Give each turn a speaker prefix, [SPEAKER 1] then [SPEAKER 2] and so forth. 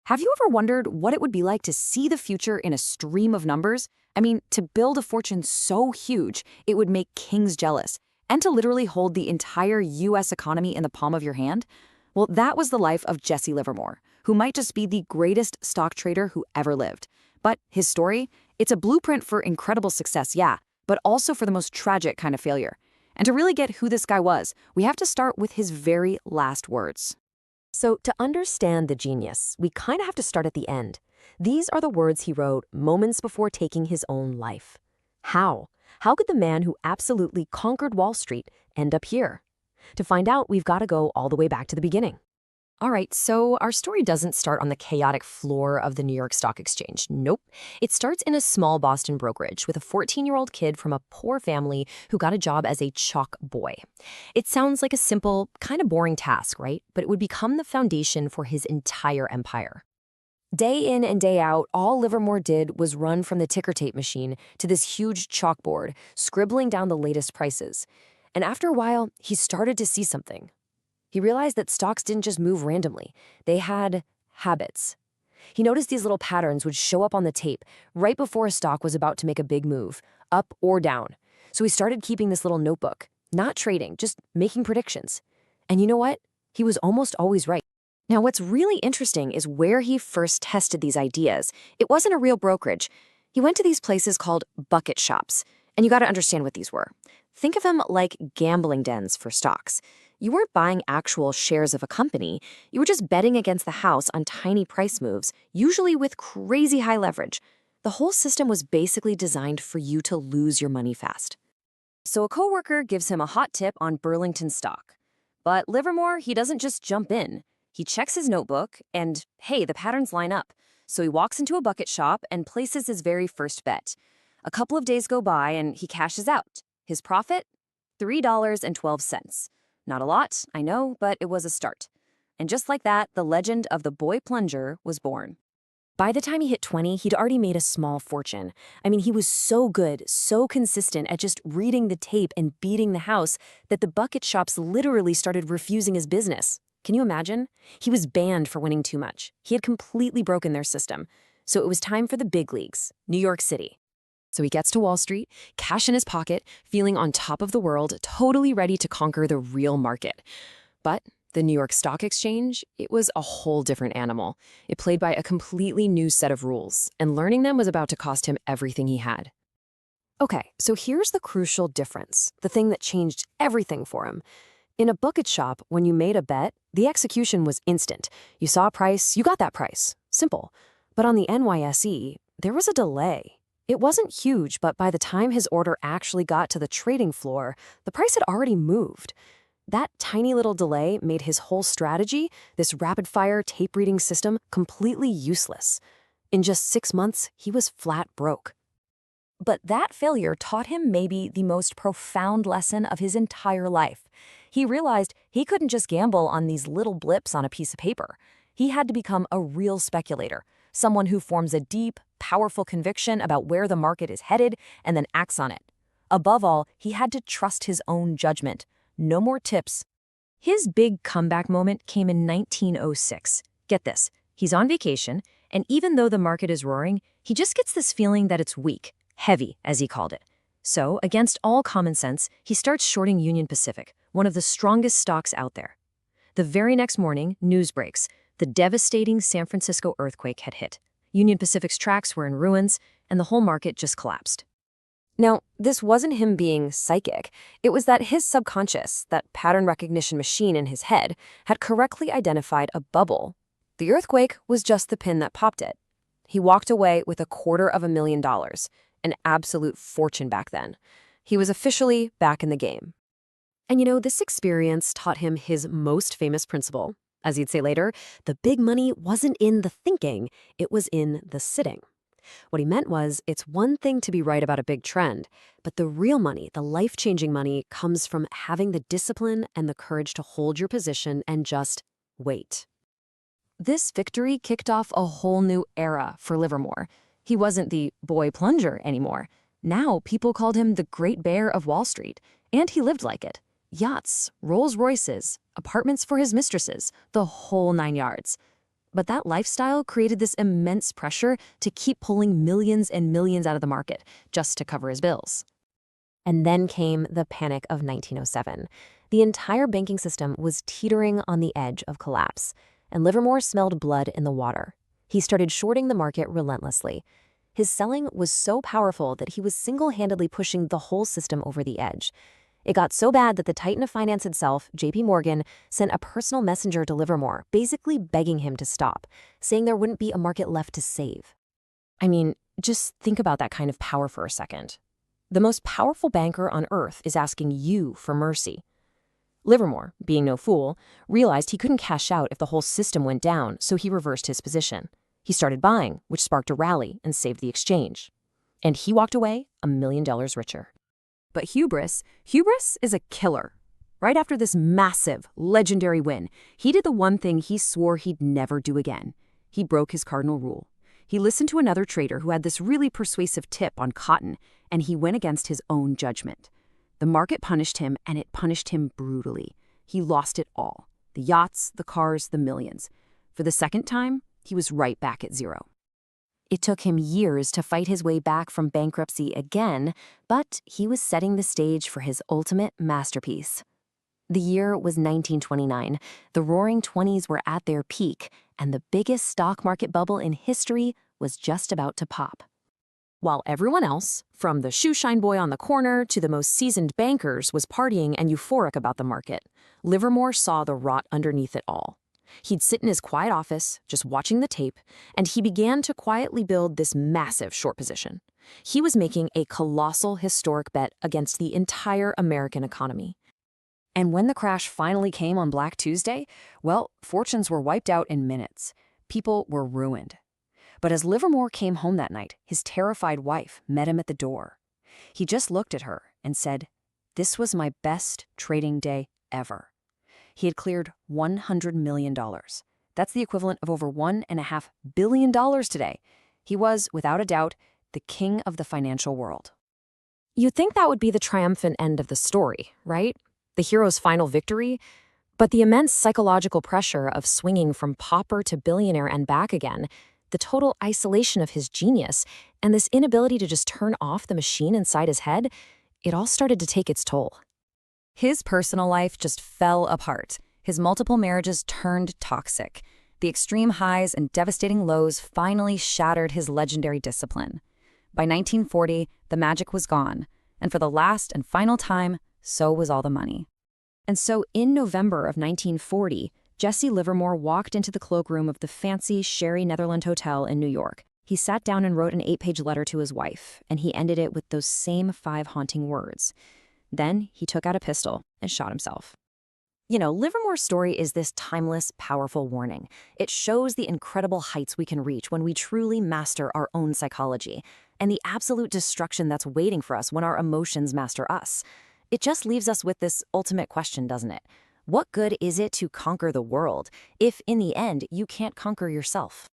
[SPEAKER 1] Have you ever wondered what it would be like to see the future in a stream of numbers? I mean, to build a fortune so huge, it would make kings jealous, and to literally hold the entire US economy in the palm of your hand? Well, that was the life of Jesse Livermore, who might just be the greatest stock trader who ever lived. But his story? It's a blueprint for incredible success, yeah, but also for the most tragic kind of failure. And to really get who this guy was, we have to start with his very last words.
[SPEAKER 2] So, to understand the genius, we kind of have to start at the end. These are the words he wrote moments before taking his own life. How? How could the man who absolutely conquered Wall Street end up here? To find out, we've got to go all the way back to the beginning. All right, so our story doesn't start on the chaotic floor of the New York Stock Exchange. Nope. It starts in a small Boston brokerage with a 14-year-old kid from a poor family who got a job as a chalk boy. It sounds like a simple, kind of boring task, right? But it would become the foundation for his entire empire. Day in and day out, all Livermore did was run from the ticker tape machine to this huge chalkboard, scribbling down the latest prices. And after a while, he started to see something. He realized that stocks didn't just move randomly. They had habits. He noticed these little patterns would show up on the tape right before a stock was about to make a big move, up or down. So he started keeping this little notebook, not trading, just making predictions. And you know what? He was almost always right. Now, what's really interesting is where he first tested these ideas. It wasn't a real brokerage. He went to these places called bucket shops. And you got to understand what these were. Think of them like gambling dens for stocks. You weren't buying actual shares of a company. You were just betting against the house on tiny price moves, usually with crazy high leverage. The whole system was basically designed for you to lose your money fast. So a coworker gives him a hot tip on Burlington stock. But Livermore, he doesn't just jump in. He checks his notebook and, hey, the patterns line up. So he walks into a bucket shop and places his very first bet. A couple of days go by and he cashes out. His profit? $3.12. Not a lot, I know, but it was a start. And just like that, the legend of the boy Plunger was born. By the time he hit 20, he'd already made a small fortune. I mean, he was so good, so consistent at just reading the tape and beating the house that the bucket shops literally started refusing his business. Can you imagine? He was banned for winning too much. He had completely broken their system. So it was time for the big leagues, New York City. So he gets to Wall Street, cash in his pocket, feeling on top of the world, totally ready to conquer the real market. But the New York Stock Exchange, it was a whole different animal. It played by a completely new set of rules, and learning them was about to cost him everything he had. Okay, so here's the crucial difference, the thing that changed everything for him. In a bucket shop, when you made a bet, the execution was instant. You saw a price, you got that price. Simple. But on the NYSE, there was a delay. It wasn't huge, but by the time his order actually got to the trading floor, the price had already moved. That tiny little delay made his whole strategy, this rapid-fire tape-reading system, completely useless. In just 6 months, he was flat broke. But that failure taught him maybe the most profound lesson of his entire life. He realized he couldn't just gamble on these little blips on a piece of paper. He had to become a real speculator, someone who forms a deep, powerful conviction about where the market is headed and then acts on it. Above all, he had to trust his own judgment. No more tips. His big comeback moment came in 1906. Get this, he's on vacation, and even though the market is roaring, he just gets this feeling that it's weak, heavy, as he called it. So, against all common sense, he starts shorting Union Pacific, one of the strongest stocks out there. The very next morning, news breaks. The devastating San Francisco earthquake had hit. Union Pacific's tracks were in ruins, and the whole market just collapsed. Now, this wasn't him being psychic. It was that his subconscious, that pattern recognition machine in his head, had correctly identified a bubble. The earthquake was just the pin that popped it. He walked away with $250,000, an absolute fortune back then. He was officially back in the game. And you know, this experience taught him his most famous principle. As he'd say later, the big money wasn't in the thinking, it was in the sitting. What he meant was, it's one thing to be right about a big trend, but the real money, the life-changing money, comes from having the discipline and the courage to hold your position and just wait. This victory kicked off a whole new era for Livermore. He wasn't the boy Plunger anymore. Now people called him the Great Bear of Wall Street, and he lived like it. Yachts, Rolls Royces, apartments for his mistresses, the whole 9 yards.
[SPEAKER 1] But that lifestyle created this immense pressure to keep pulling millions and millions out of the market just to cover his bills.
[SPEAKER 2] And then came the panic of 1907. The entire banking system was teetering on the edge of collapse, and Livermore smelled blood in the water. He started shorting the market relentlessly. His selling was so powerful that he was single-handedly pushing the whole system over the edge. It got so bad that the titan of finance itself, J.P. Morgan, sent a personal messenger to Livermore, basically begging him to stop, saying there wouldn't be a market left to save.
[SPEAKER 1] I mean, just think about that kind of power for a second. The most powerful banker on earth is asking you for mercy. Livermore, being no fool, realized he couldn't cash out if the whole system went down, so he reversed his position. He started buying, which sparked a rally and saved the exchange. And he walked away $1 million richer. But hubris is a killer. Right after this massive, legendary win, he did the one thing he swore he'd never do again. He broke his cardinal rule. He listened to another trader who had this really persuasive tip on cotton, and he went against his own judgment. The market punished him, and it punished him brutally. He lost it all. The yachts, the cars, the millions. For the second time, he was right back at zero. It took him years to fight his way back from bankruptcy again, but he was setting the stage for his ultimate masterpiece. The year was 1929. The Roaring Twenties were at their peak, and the biggest stock market bubble in history was just about to pop. While everyone else, from the shoeshine boy on the corner to the most seasoned bankers, was partying and euphoric about the market, Livermore saw the rot underneath it all. He'd sit in his quiet office, just watching the tape, and he began to quietly build this massive short position. He was making a colossal historic bet against the entire American economy. And when the crash finally came on Black Tuesday, well, fortunes were wiped out in minutes. People were ruined. But as Livermore came home that night, his terrified wife met him at the door. He just looked at her and said, "This was my best trading day ever." He had cleared $100 million. That's the equivalent of over $1.5 billion today. He was, without a doubt, the king of the financial world. You'd think that would be the triumphant end of the story, right? The hero's final victory. But the immense psychological pressure of swinging from pauper to billionaire and back again, the total isolation of his genius, and this inability to just turn off the machine inside his head, it all started to take its toll. His personal life just fell apart. His multiple marriages turned toxic. The extreme highs and devastating lows finally shattered his legendary discipline. By 1940, the magic was gone, and for the last and final time, so was all the money. And so in November of 1940, Jesse Livermore walked into the cloakroom of the fancy Sherry Netherland Hotel in New York. He sat down and wrote an 8-page letter to his wife, and he ended it with those same 5 haunting words. Then he took out a pistol and shot himself. You know, Livermore's story is this timeless, powerful warning. It shows the incredible heights we can reach when we truly master our own psychology, and the absolute destruction that's waiting for us when our emotions master us. It just leaves us with this ultimate question, doesn't it? What good is it to conquer the world if, in the end, you can't conquer yourself?